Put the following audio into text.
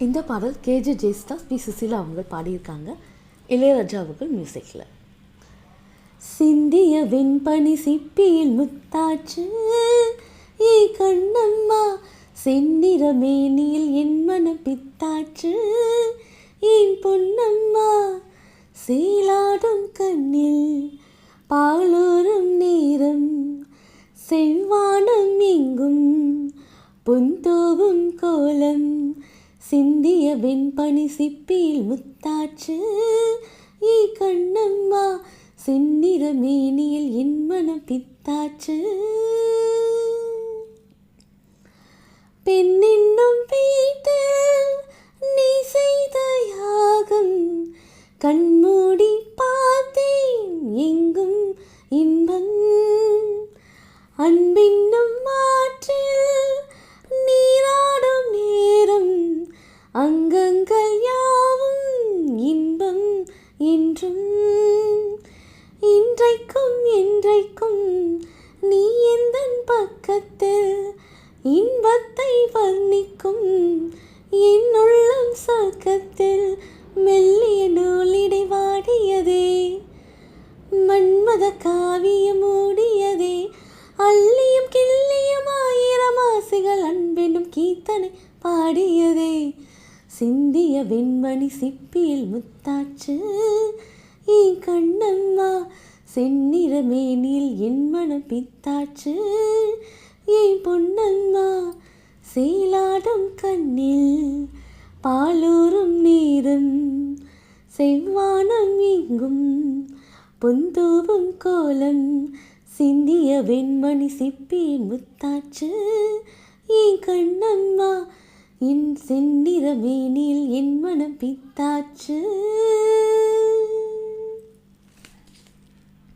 இந்த பாடல் K J Yesudas, B Susheela அவங்க பாடியிருக்காங்க. இளையராஜா அவர்கள் மியூசிக்கில். சிந்திய வெண்பனி சிப்பியில் முத்தாச்சு ஏ கண்ணம்மா, செந்நிற மேனியில் என் மனம் பித்தாச்சு என் பொன்னம்மா, சீலாடும் கண்ணில் பாலூரும் நேரம், செவ்வானம் எங்கும் பொன்தோவும் கோலம், சிந்திய வெண்பனி சிப்பியில் முத்தாச்சு ஏ கண்ணம்மா, செந்நிற மேனியில் என் மனம் பித்தாச்சு. பெண்ணென்னும் வீட்டில் நீ செய்த யாகம், கண்மூடி பார்த்தேன் எங்கும் இன்பம், அன்பென்னும் ஆற்றில் நீராடும் நேரம், அங்கங்கள் யாவும் இன்பம் என்றும், இன்றைக்கும் என்றைக்கும் நீ எந்தன் பக்கத்தில், இன்பத்தை வர்ணிக்கும் என் உள்ளம் சொர்க்கத்தில், மெல்லிய நூலிடை வாடியதே மன்மத காவியம் மூடியதே, அள்ளியும் கிள்ளியும் ஆயிரம் ஆசைகள் அன்பெனும் கீர்த்தனை பாடியதே, சிந்திய வெண்மணி சிப்பியில் முத்தாச்சு ஏ கண்ணம்மா, செந்நிற மேனியில் என் மனம் பித்தாச்சு என் பொன்னம்மா, சீலாடும் கண்ணில் பாலூரும் நேரம், செவ்வானம் எங்கும் பொந்தூவும் கோலம், சிந்திய வெண்மணி சிப்பியின் முத்தாச்சு என் கண்ணம்மா, என் செந்நிற மேனில் என் மனம் பித்தாச்சு.